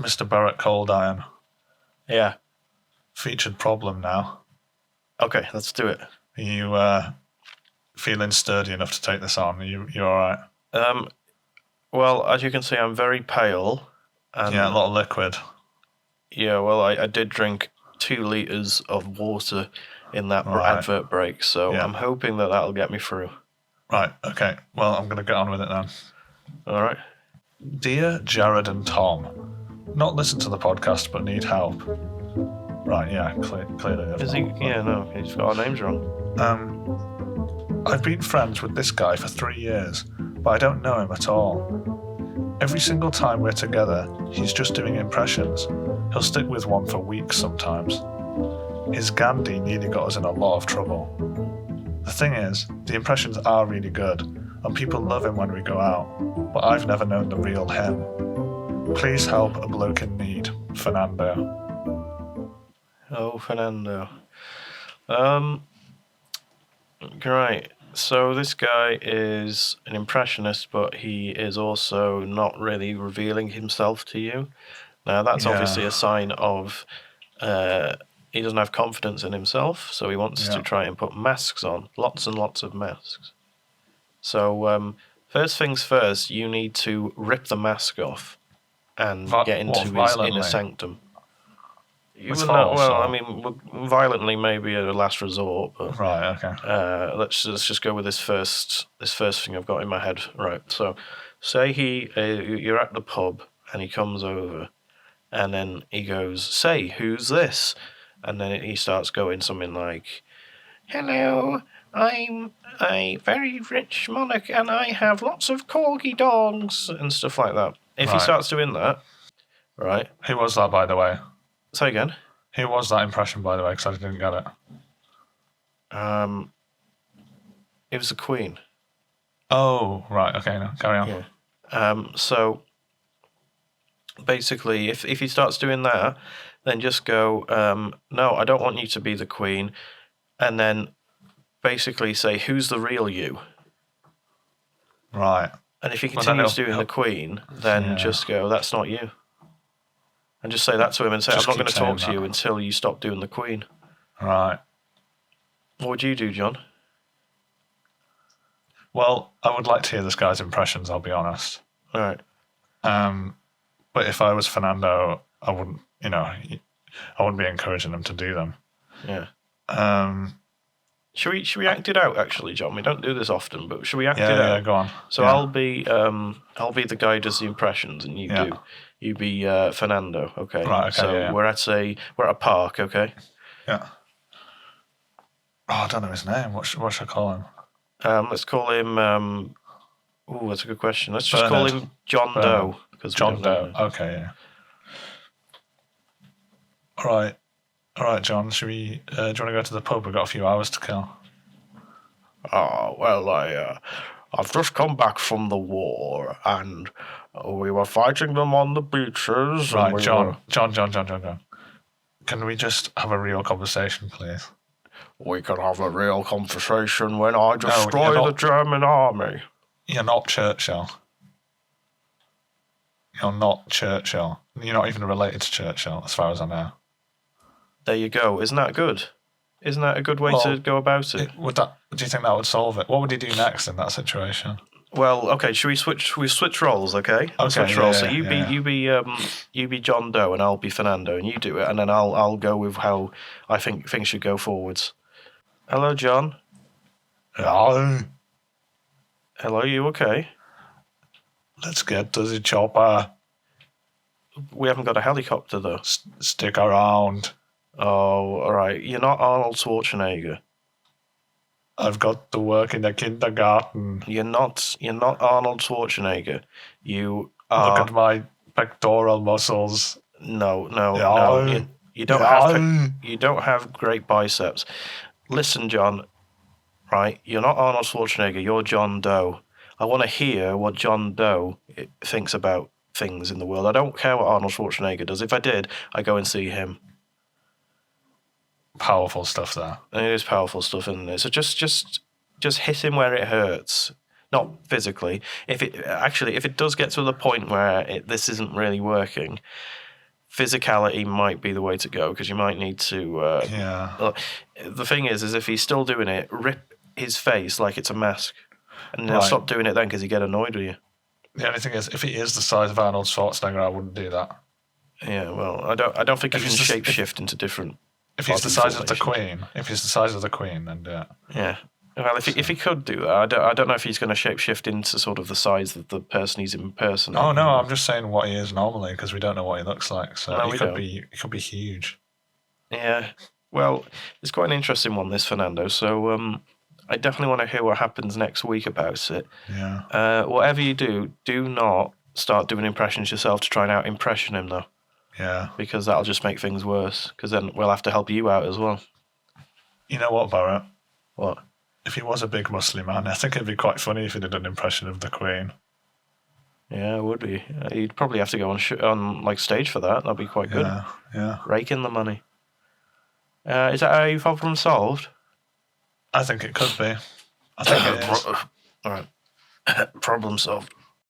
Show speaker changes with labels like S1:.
S1: Mr. Barrett Cold Iron.
S2: Yeah.
S1: Featured problem now.
S2: Okay, let's do it.
S1: Are you feeling sturdy enough to take this on? You all right?
S2: Well, as you can see, I'm very pale. And
S1: yeah, a lot of liquid.
S2: Yeah, well, I did drink 2 litres of water in that advert break, so I'm hoping that'll get me through.
S1: Right, okay. Well, I'm going to get on with it then.
S2: All right.
S1: Dear Jared and Tom, not listen to the podcast but need help. Right, yeah, clearly.
S2: Is he? Yeah, no, he's got our names wrong.
S1: I've been friends with this guy for 3 years, but I don't know him at all. Every single time we're together, he's just doing impressions. He'll stick with one for weeks sometimes. His Gandhi nearly got us in a lot of trouble. The thing is, the impressions are really good, and people love him when we go out, but I've never known the real him. Please help a bloke in need, Fernando.
S2: Oh, Fernando. Right. So this guy is an impressionist, but he is also not really revealing himself to you. Now, that's obviously a sign of he doesn't have confidence in himself, so he wants to try and put masks on. Lots and lots of masks. So, first things first, you need to rip the mask off and get into his inner sanctum. Violently maybe a last resort, but
S1: right, okay.
S2: Let's just go with this first thing I've got in my head. Right. So, say you're at the pub and he comes over, and then he goes, "Say, who's this?" And then he starts going something like, "Hello, I'm a very rich monarch, and I have lots of corgi dogs," and stuff like that. If he starts doing that, right?
S1: Who was that, by the way?
S2: Say again.
S1: Who was that impression, by the way? Because I didn't get it.
S2: It was the Queen.
S1: Oh, right. Okay, no, carry on.
S2: Yeah. So basically, if he starts doing that, then just go, "No, I don't want you to be the Queen," and then basically say, "Who's the real you?"
S1: Right.
S2: And if he continues doing the Queen, then just go, "That's not you." And just say that to him and say, "I'm not going to talk to you until you stop doing the Queen."
S1: Right.
S2: What would you do, John?
S1: Well, I would like to hear this guy's impressions, I'll be honest.
S2: All right.
S1: But if I was Fernando, I wouldn't, I wouldn't be encouraging him to do them.
S2: Yeah. Should we act it out, actually, John? We don't do this often, but should we act it out?
S1: Yeah, go on.
S2: So I'll be the guy who does the impressions, and you be Fernando, okay?
S1: Right, okay.
S2: So we're at a park, okay?
S1: Yeah. Oh, I don't know his name. What should I call him?
S2: Let's call him. That's a good question. Let's just call him John Doe.
S1: John Doe. Okay, yeah. All right, John. Should we? Do you want to go to the pub? We've got a few hours to kill.
S2: Oh well, I've just come back from the war, and we were fighting them on the beaches.
S1: Right, John. Can we just have a real conversation, please?
S2: We can have a real conversation when I destroy the German army.
S1: You're not Churchill. You're not Churchill. You're not even related to Churchill, as far as I know.
S2: There you go. Isn't that good? Isn't that a good way to go about it?
S1: Do you think that would solve it? What would he do next in that situation?
S2: Well, okay. Should we switch? We switch roles, okay? Switch roles. So you be John Doe, and I'll be Fernando, and you do it, and then I'll go with how I think things should go forwards. Hello, John.
S1: Hello.
S2: Hello, you okay?
S1: Let's get to the chopper.
S2: We haven't got a helicopter, though.
S1: Stick around.
S2: Oh, all right. You're not Arnold Schwarzenegger.
S1: I've got to work in the kindergarten.
S2: You're not Arnold Schwarzenegger. You are...
S1: Look at my pectoral muscles.
S2: No. You don't have great biceps. Listen, John, right? You're not Arnold Schwarzenegger. You're John Doe. I want to hear what John Doe thinks about things in the world. I don't care what Arnold Schwarzenegger does. If I did, I'd go and see him.
S1: Powerful stuff there.
S2: It is powerful stuff, isn't it? So just hit him where it hurts. Not physically. If it does get to the point where this isn't really working, physicality might be the way to go because you might need to. The thing is if he's still doing it, rip his face like it's a mask, and they'll stop doing it then because you get annoyed with you.
S1: The only thing is, if he is the size of Arnold Schwarzenegger, I wouldn't do that.
S2: Yeah, well, I don't think you can shape-shift into different.
S1: If he's the size of the Queen, then do it.
S2: Yeah. Well, if he could do that, I don't know if he's going to shape-shift into sort of the size of the person he's impersonating.
S1: Oh no, I'm just saying what he is normally because we don't know what he looks like. So
S2: No,
S1: he could be huge.
S2: Yeah. Well, it's quite an interesting one, this, Fernando. So I definitely want to hear what happens next week about it.
S1: Yeah.
S2: Whatever you do not start doing impressions yourself to try and out-impression him, though.
S1: Yeah.
S2: Because that'll just make things worse, because then we'll have to help you out as well.
S1: You know what, Barrett?
S2: What?
S1: If he was a big muscly man, I think it'd be quite funny if he did an impression of the Queen.
S2: Yeah, it would be. You'd probably have to go on like stage for that. That'd be quite good.
S1: Yeah.
S2: Rake in the money. Is that a problem solved?
S1: I think it could be. I think it is.
S2: All right. Problem solved.